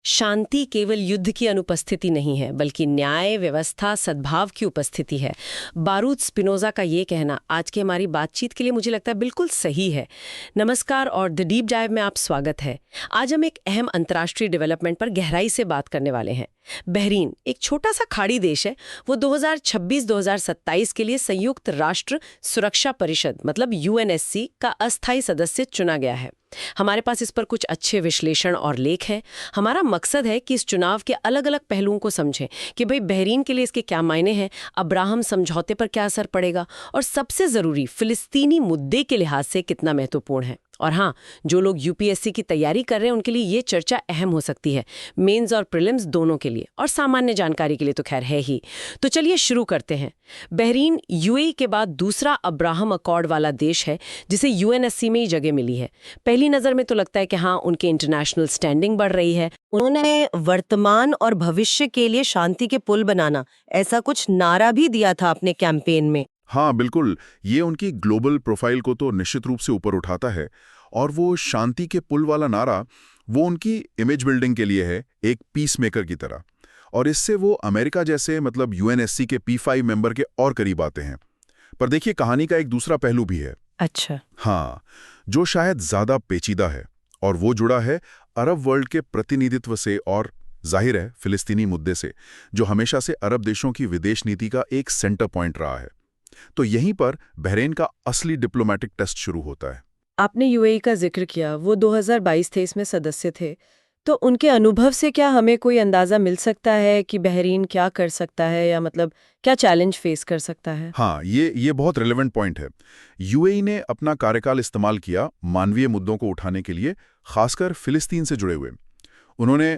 शांति केवल युद्ध की अनुपस्थिति नहीं है, बल्कि न्याय, व्यवस्था, सद्भाव की उपस्थिति है। बारूद स्पिनोजा का ये कहना आज की हमारी बातचीत के लिए मुझे लगता है बिल्कुल सही है। नमस्कार और द डीप डाइव में आप स्वागत है। आज हम एक अहम अंतर्राष्ट्रीय डेवलपमेंट पर गहराई से बात करने वाले हैं। बहरीन एक छोटा सा खाड़ी देश है। वो 2026-2027 के लिए संयुक्त राष्ट्र सुरक्षा परिषद मतलब यूएनएससी का अस्थायी सदस्य चुना गया है। हमारे पास इस पर कुछ अच्छे विश्लेषण और लेख हैं। हमारा मकसद है कि इस चुनाव के अलग अलग पहलुओं को समझें कि भाई बहरीन के लिए इसके क्या मायने हैं, अब्राहम समझौते पर क्या असर पड़ेगा और सबसे ज़रूरी फ़िलिस्तीनी मुद्दे के लिहाज से कितना महत्वपूर्ण है। और हाँ, जो लोग यूपीएससी की तैयारी कर रहे हैं उनके लिए ये चर्चा अहम हो सकती है, मेंस और प्रीलिम्स दोनों के लिए, और सामान्य जानकारी के लिए तो खैर है ही। तो चलिए शुरू करते हैं। बहरीन यूएई के बाद दूसरा अब्राहम अकॉर्ड वाला देश है जिसे यूएनएससी में ही जगह मिली है। पहली नज़र में तो लगता है कि हाँ, उनकी इंटरनेशनल स्टैंडिंग बढ़ रही है। उन्होंने वर्तमान और भविष्य के लिए शांति के पुल बनाना ऐसा कुछ नारा भी दिया था अपने कैंपेन में। हाँ बिल्कुल, ये उनकी ग्लोबल प्रोफाइल को तो निश्चित रूप से ऊपर उठाता है। और वो शांति के पुल वाला नारा वो उनकी इमेज बिल्डिंग के लिए है, एक पीस मेकर की तरह। और इससे वो अमेरिका जैसे मतलब यूएनएससी के P5 मेंबर के और करीब आते हैं। पर देखिए, कहानी का एक दूसरा पहलू भी है। अच्छा। हाँ, जो शायद ज्यादा पेचीदा है, और वो जुड़ा है अरब वर्ल्ड के प्रतिनिधित्व से और जाहिर है फिलिस्तीनी मुद्दे से, जो हमेशा से अरब देशों की विदेश नीति का एक सेंटर पॉइंट रहा है। तो यहीं पर बहरीन का असली डिप्लोमेटिक टेस्ट शुरू होता है। आपने यूएई का जिक्र किया, वो 2022-23 में सदस्य थे। तो उनके अनुभव से क्या हमें कोई अंदाजा मिल सकता है कि बहरीन क्या कर सकता है, या मतलब क्या चैलेंज फेस कर सकता है? हाँ, ये बहुत रिलेवेंट पॉइंट है। यूएई ने अपना कार्यकाल इस्तेमाल किया मानवीय मुद्दों को उठाने के लिए, खासकर फिलिस्तीन से जुड़े हुए। उन्होंने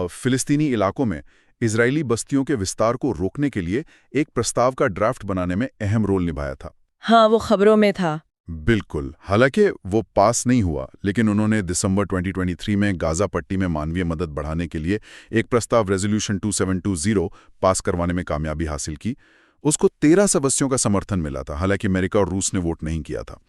फिलिस्तीनी इलाकों में इजरायली बस्तियों के विस्तार को रोकने के लिए एक प्रस्ताव का ड्राफ्ट बनाने में अहम रोल निभाया था। हाँ, वो खबरों में था। बिल्कुल। हालांकि वो पास नहीं हुआ, लेकिन उन्होंने दिसंबर 2023 में गाजा पट्टी में मानवीय मदद बढ़ाने के लिए एक प्रस्ताव रेजोल्यूशन 2720 पास करवाने में कामयाबी हासिल की। उसको 13 सदस्यों का समर्थन मिला था, हालांकि अमेरिका और रूस ने वोट नहीं किया था।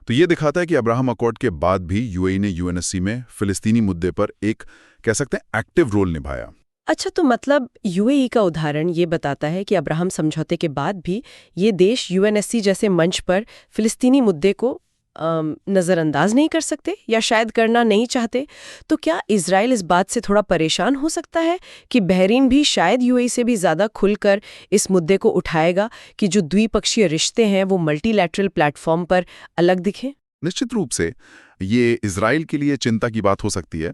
तो ये दिखाता है कि अब्राहम अकॉर्ड के बाद भी यूएई ने यूएनएससी में फिलिस्तीनी मुद्दे पर एक, कह सकते हैं, एक्टिव रोल निभाया। अच्छा, तो मतलब यूएई का उदाहरण ये बताता है कि अब्राहम समझौते के बाद भी ये देश यूएनएससी जैसे मंच पर फिलिस्तीनी मुद्दे को नज़रअंदाज नहीं कर सकते, या शायद करना नहीं चाहते। तो क्या इजराइल इस बात से थोड़ा परेशान हो सकता है कि बहरीन भी शायद यूएई से भी ज़्यादा खुलकर इस मुद्दे को उठाएगा कि जो द्विपक्षीय रिश्ते हैं वो मल्टीलैटरल प्लेटफॉर्म पर अलग दिखें? निश्चित रूप से ये इजराइल के लिए चिंता की बात हो सकती है।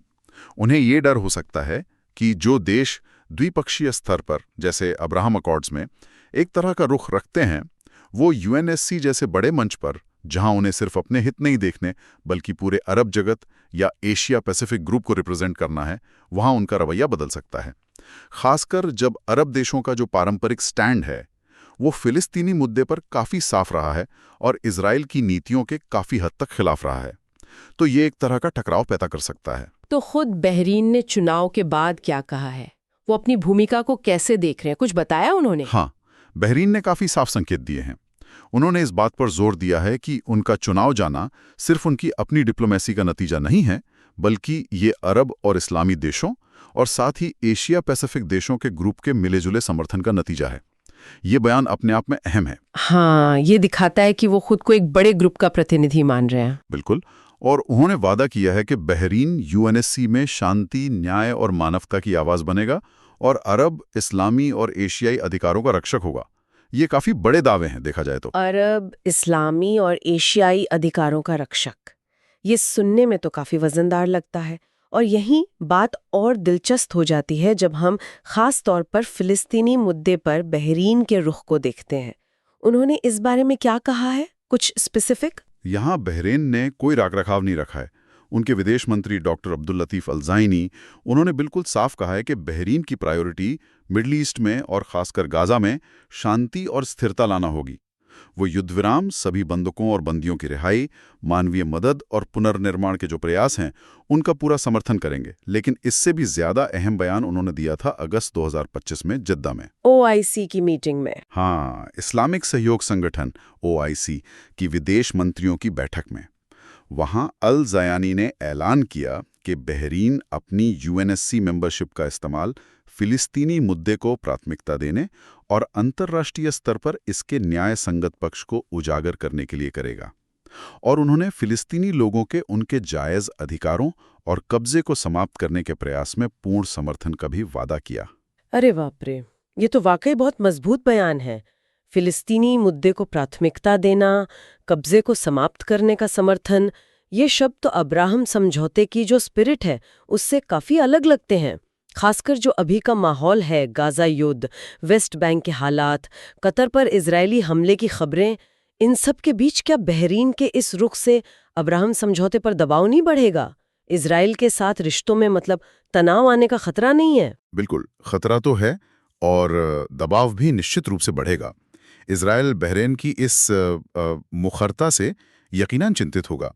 उन्हें ये डर हो सकता है कि जो देश द्विपक्षीय स्तर पर, जैसे अब्राहम अकॉर्ड्स में, एक तरह का रुख रखते हैं, वो यूएनएससी जैसे बड़े मंच पर, जहां उन्हें सिर्फ अपने हित नहीं देखने बल्कि पूरे अरब जगत या एशिया पैसिफिक ग्रुप को रिप्रेजेंट करना है, वहां उनका रवैया बदल सकता है। खासकर जब अरब देशों का जो पारंपरिक स्टैंड है वो फिलिस्तीनी मुद्दे पर काफी साफ रहा है और इजराइल की नीतियों के काफी हद तक खिलाफ रहा है। तो ये एक तरह का टकराव पैदा कर सकता है। तो खुद बहरीन ने चुनाव के बाद क्या कहा है? वो अपनी भूमिका को कैसे देख रहे हैं, कुछ बताया उन्होंने? हाँ, बहरीन ने काफी साफ संकेत दिए हैं। उन्होंने इस बात पर जोर दिया है कि उनका चुनाव जाना सिर्फ उनकी अपनी डिप्लोमेसी का नतीजा नहीं है, बल्कि ये अरब और इस्लामी देशों और साथ ही एशिया पैसिफिक देशों के ग्रुप के मिले-जुले समर्थन का नतीजा है। ये बयान अपने आप में अहम है। हाँ, ये दिखाता है कि वो खुद को एक बड़े ग्रुप का प्रतिनिधि मान रहे हैं। बिल्कुल। और उन्होंने वादा किया है कि बहरीन यूएनएससी में शांति, न्याय और मानवता की आवाज बनेगा और अरब, इस्लामी और एशियाई अधिकारों का रक्षक होगा। ये काफी बड़े दावे हैं देखा जाए तो। अरब, इस्लामी और एशियाई अधिकारों का रक्षक, ये सुनने में तो काफी वजनदार लगता है। और यही बात और दिलचस्प हो जाती है जब हम खास तौर पर फिलिस्तीनी मुद्दे पर बहरीन के रुख को देखते हैं। उन्होंने इस बारे में क्या कहा है, कुछ स्पेसिफिक? यहाँ बहरीन ने कोई राग-रखाव नहीं रखा है। उनके विदेश मंत्री डॉक्टर अब्दुल लतीफ अल-ज़ाइनी, उन्होंने बिल्कुल साफ कहा है कि बहरीन की प्रायोरिटी मिडल ईस्ट में और खासकर गाजा में शांति और स्थिरता लाना होगी। वो युद्धविराम, सभी बंधकों और बंदियों की रिहाई, मानवीय मदद और पुनर्निर्माण के जो प्रयास हैं उनका पूरा समर्थन करेंगे। लेकिन इससे भी ज्यादा अहम बयान उन्होंने दिया था अगस्त 2025 में जिद्दा में ओआईसी की मीटिंग में। हाँ, इस्लामिक सहयोग संगठन ओआईसी की विदेश मंत्रियों की बैठक में। वहां अल ज़यानी ने ऐलान किया कि बहरीन अपनी यूएनएससी मेंबरशिप का इस्तेमाल फिलिस्तीनी मुद्दे को प्राथमिकता देने और अंतर्राष्ट्रीय स्तर पर इसके न्याय संगत पक्ष को उजागर करने के लिए करेगा। और उन्होंने फिलिस्तीनी लोगों के उनके जायज़ अधिकारों और कब्जे को समाप्त करने के प्रयास में पूर्ण समर्थन का भी वादा किया। अरे बाप रे, ये तो वाकई बहुत मजबूत बयान है। फिलिस्तीनी मुद्दे को प्राथमिकता देना, कब्जे को समाप्त करने का समर्थन, ये शब्द तो अब्राहम समझौते की जो स्पिरिट है उससे काफी अलग लगते हैं। खासकर जो अभी का माहौल है, गाजा युद्ध, वेस्ट बैंक के हालात, कतर पर इजरायली हमले की खबरें, इन सब के बीच क्या बहरीन के इस रुख से अब्राहम समझौते पर दबाव नहीं बढ़ेगा? इजराइल के साथ रिश्तों में मतलब तनाव आने का खतरा नहीं है? बिल्कुल, खतरा तो है और दबाव भी निश्चित रूप से बढ़ेगा। इजराइल बहरीन की इस मुखरता से यकीनन चिंतित होगा।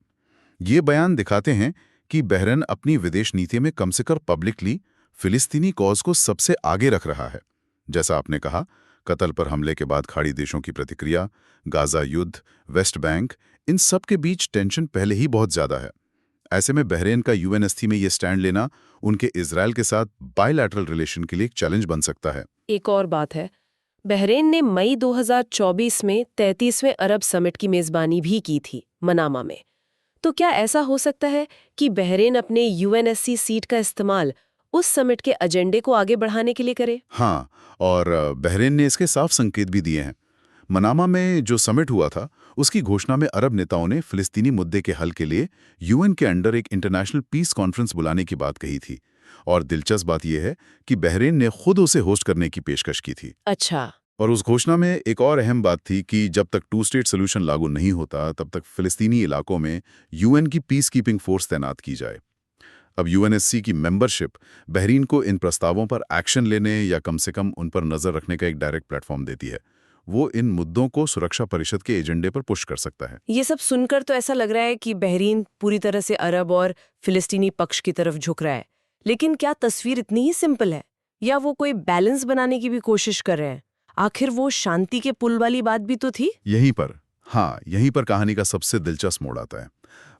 ये बयान दिखाते हैं कि बहरीन अपनी विदेश नीति में कम से कम पब्लिकली फिलिस्तीनी कॉज को सबसे आगे रख रहा है। जैसा आपने कहा, कत्ल पर हमले के बाद खाड़ी देशों की प्रतिक्रिया, गाजा युद्ध, वेस्ट बैंक, इन सब के बीच टेंशन पहले ही बहुत ज्यादा है। ऐसे में बहरीन का यूएनएससी में ये स्टैंड लेना उनके इजराइल के साथ बायलैटरल रिलेशन के लिए एक चैलेंज बन सकता है। एक और बात है, बहरीन ने मई 2024 में 33वें अरब समिट की मेजबानी भी की थी मनामा में। तो क्या ऐसा हो सकता है कि बहरीन अपने यूएनएससी सीट का इस्तेमाल उस समिट के एजेंडे को आगे बढ़ाने के लिए करे? हाँ, और बहरीन ने इसके साफ संकेत भी दिए हैं। मनामा में जो समिट हुआ था, उसकी घोषणा में अरब नेताओं ने फिलिस्तीनी मुद्दे के हल के लिए यूएन के अंडर एक इंटरनेशनल पीस कॉन्फ्रेंस बुलाने की बात कही थी। और दिलचस्प बात यह है कि बहरीन ने खुद उसे होस्ट करने की पेशकश की थी। अच्छा। और उस घोषणा में एक और अहम बात थी कि जब तक टू स्टेट सोल्यूशन लागू नहीं होता, तब तक फिलिस्तीनी इलाकों में यूएन की पीस कीपिंग फोर्स तैनात की जाए। अब यूएनएससी की मेंबरशिप बहरीन को इन प्रस्तावों पर एक्शन लेने या कम से कम उन पर नजर रखने का एक डायरेक्ट प्लेटफॉर्म देती है। वो इन मुद्दों को सुरक्षा परिषद के एजेंडे पर पुश कर सकता है। ये सब सुनकर तो ऐसा लग रहा है कि बहरीन पूरी तरह से अरब और फिलिस्तीनी पक्ष की तरफ झुक रहा है। लेकिन क्या तस्वीर इतनी ही सिंपल है, या वो कोई बैलेंस बनाने की भी कोशिश कर रहे हैं? आखिर वो शांति के पुल वाली बात भी तो थी। यहीं पर कहानी का सबसे दिलचस्प मोड़ आता है।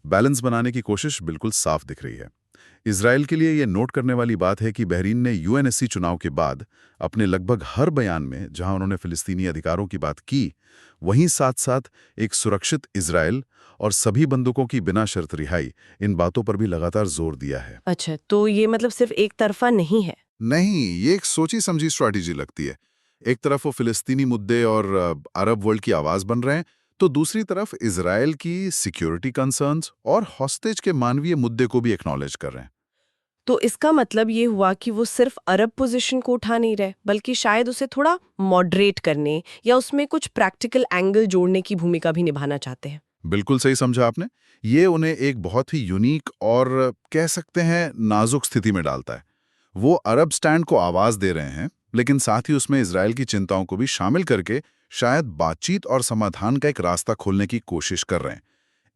बैलेंस बनाने की कोशिश बिल्कुल साफ दिख रही है। इजराइल के लिए यह नोट करने वाली बात है कि बहरीन ने यूएनएससी चुनाव के बाद अपने लगभग हर बयान में जहां उन्होंने फिलिस्तीनी अधिकारों की बात की, वहीं साथ साथ एक सुरक्षित इजराइल और सभी बंदूकों की बिना शर्त रिहाई, इन बातों पर भी लगातार जोर दिया है। अच्छा, तो ये मतलब सिर्फ एक तरफा नहीं है? नहीं, ये एक सोची समझी स्ट्रैटेजी लगती है। एक तरफ वो फिलिस्तीनी मुद्दे और अरब वर्ल्ड की आवाज बन रहे हैं, तो दूसरी तरफ इजराइल की सिक्योरिटी कंसर्न्स और हॉस्टेज के मानवीय मुद्दे को भी एक्नॉलेज कर रहे हैं। तो इसका मतलब ये हुआ कि वो सिर्फ अरब पोजीशन को उठा नहीं रहे, बल्कि शायद उसे थोड़ा मॉडरेट करने या उसमें कुछ प्रैक्टिकल एंगल जोड़ने की भूमिका भी निभाना चाहते हैं। बिल्कुल सही समझा आपने। ये उन्हें एक बहुत ही यूनिक और कह सकते हैं नाजुक स्थिति में डालता है। वो अरब स्टैंड को आवाज दे रहे हैं, लेकिन साथ ही उसमें इजराइल की चिंताओं को भी शामिल करके शायद बातचीत और समाधान का एक रास्ता खोलने की कोशिश कर रहे हैं।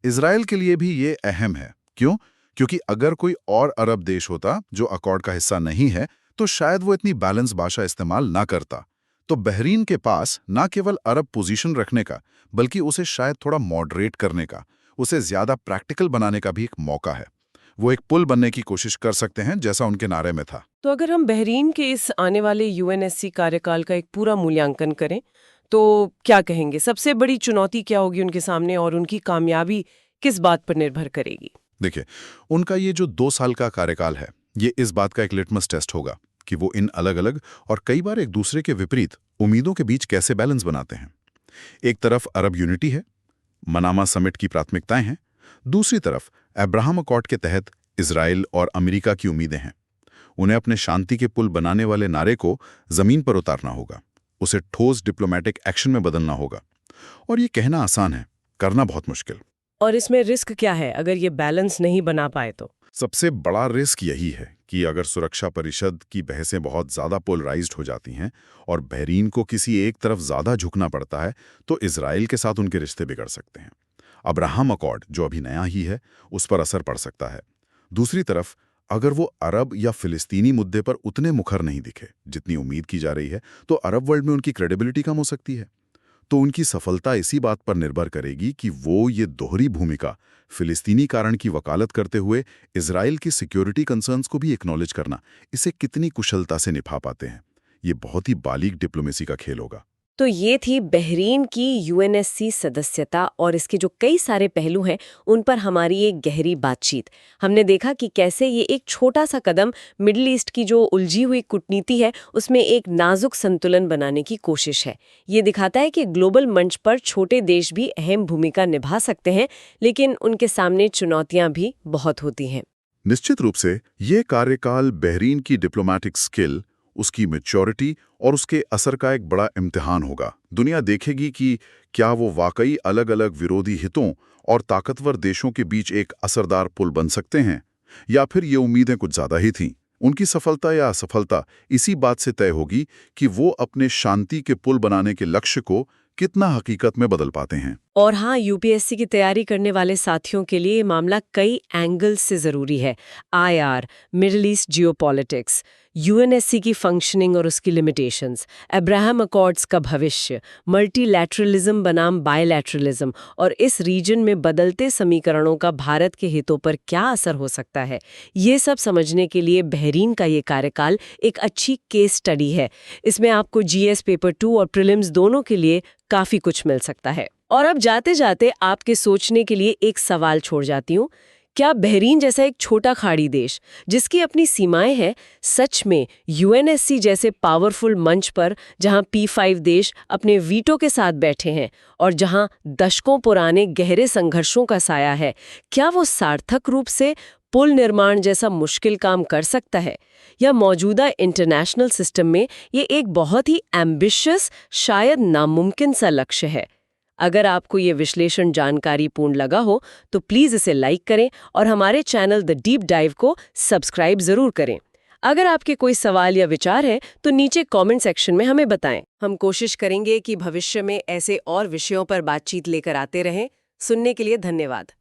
इजराइल के लिए भी ये अहम है। क्यों? क्योंकि अगर कोई और अरब देश होता जो अकॉर्ड का हिस्सा नहीं है, तो शायद वो इतनी बैलेंस भाषा इस्तेमाल ना करता। तो बहरीन के पास ना केवल अरब पोजीशन रखने का, बल्कि उसे शायद थोड़ा मॉडरेट करने का, उसे ज्यादा प्रैक्टिकल बनाने का भी एक मौका है। वो एक पुल बनने की कोशिश कर सकते हैं, जैसा उनके नारे में था। तो अगर हम बहरीन के इस आने वाले यूएनएससी कार्यकाल का एक पूरा मूल्यांकन करें, तो क्या कहेंगे सबसे बड़ी चुनौती क्या होगी उनके सामने, और उनकी कामयाबी किस बात पर निर्भर करेगी? देखिए, उनका ये जो 2 साल का कार्यकाल है, ये इस बात का एक लिटमस टेस्ट होगा कि वो इन अलग अलग और कई बार एक दूसरे के विपरीत उम्मीदों के बीच कैसे बैलेंस बनाते हैं। एक तरफ अरब यूनिटी है, मनामा समिट की प्राथमिकताएं हैं, दूसरी तरफ अब्राहम अकॉर्ड के तहत इजराइल और अमेरिका की उम्मीदें हैं। उन्हें अपने शांति के पुल बनाने वाले नारे को जमीन पर उतारना होगा, उसे ठोस डिप्लोमेटिक एक्शन में बदलना होगा। और ये कहना आसान है, करना बहुत मुश्किल। और इसमें रिस्क क्या है अगर ये बैलेंस नहीं बना पाए तो? सबसे बड़ा रिस्क यही है कि अगर सुरक्षा परिषद की बहसें बहुत ज्यादा पोलराइज्ड हो जाती हैं और बहरीन को किसी एक तरफ ज्यादा झुकना पड़ता है, तो इजराइल के साथ उनके रिश्ते बिगड़ सकते हैं। अब्राहम अकॉर्ड, जो अभी नया ही है, उस पर असर पड़ सकता है। दूसरी तरफ अगर वो अरब या फिलिस्तीनी मुद्दे पर उतने मुखर नहीं दिखे जितनी उम्मीद की जा रही है, तो अरब वर्ल्ड में उनकी क्रेडिबिलिटी कम हो सकती है। तो उनकी सफलता इसी बात पर निर्भर करेगी कि वो ये दोहरी भूमिका, फिलिस्तीनी कारण की वकालत करते हुए इजराइल की सिक्योरिटी कंसर्न्स को भी एक्नॉलेज करना, इसे कितनी कुशलता से निभा पाते हैं। ये बहुत ही बालीग डिप्लोमेसी का खेल होगा। तो ये थी बहरीन की यूएनएससी सदस्यता और इसके जो कई सारे पहलू हैं उन पर हमारी एक गहरी बातचीत। हमने देखा कि कैसे ये एक छोटा सा कदम मिडिल ईस्ट की जो उलझी हुई कूटनीति है उसमें एक नाजुक संतुलन बनाने की कोशिश है। ये दिखाता है कि ग्लोबल मंच पर छोटे देश भी अहम भूमिका निभा सकते हैं, लेकिन उनके सामने चुनौतियां भी बहुत होती हैं। निश्चित रूप से ये कार्यकाल बहरीन की डिप्लोमैटिक स्किल, उसकी मैच्योरिटी और उसके असर का एक बड़ा इम्तिहान होगा। दुनिया देखेगी कि क्या वो वाकई अलग अलग विरोधी हितों और ताकतवर देशों के बीच एक असरदार पुल बन सकते हैं, या फिर ये उम्मीदें कुछ ज़्यादा ही थीं। उनकी सफलता या असफलता इसी बात से तय होगी कि वो अपने शांति के पुल बनाने के लक्ष्य को कितना हकीकत में बदल पाते हैं। और हाँ, यूपीएससी की तैयारी करने वाले साथियों के लिए ये मामला कई एंगल से ज़रूरी है। IR, middle east geopolitics, UNSC की फंक्शनिंग और उसकी लिमिटेशंस, अब्राहम अकॉर्ड्स का भविष्य, मल्टीलैटरलिज्म बनाम बायलैटरलिज्म और इस रीजन में बदलते समीकरणों का भारत के हितों पर क्या असर हो सकता है, ये सब समझने के लिए बहरीन का ये कार्यकाल एक अच्छी केस स्टडी है। इसमें आपको जीएस पेपर 2 और प्रीलिम्स दोनों के लिए काफ़ी कुछ मिल सकता है। और अब जाते जाते आपके सोचने के लिए एक सवाल छोड़ जाती हूँ। क्या बहरीन जैसा एक छोटा खाड़ी देश जिसकी अपनी सीमाएं हैं, सच में यूएनएससी जैसे पावरफुल मंच पर, जहां P5 देश अपने वीटो के साथ बैठे हैं और जहां दशकों पुराने गहरे संघर्षों का साया है, क्या वो सार्थक रूप से पुल निर्माण जैसा मुश्किल काम कर सकता है? या मौजूदा इंटरनेशनल सिस्टम में ये एक बहुत ही एम्बिशियस, शायद नामुमकिन सा लक्ष्य है? अगर आपको ये विश्लेषण जानकारीपूर्ण लगा हो तो प्लीज़ इसे लाइक करें और हमारे चैनल द डीप डाइव को सब्सक्राइब ज़रूर करें। अगर आपके कोई सवाल या विचार है तो नीचे कमेंट सेक्शन में हमें बताएं। हम कोशिश करेंगे कि भविष्य में ऐसे और विषयों पर बातचीत लेकर आते रहें। सुनने के लिए धन्यवाद।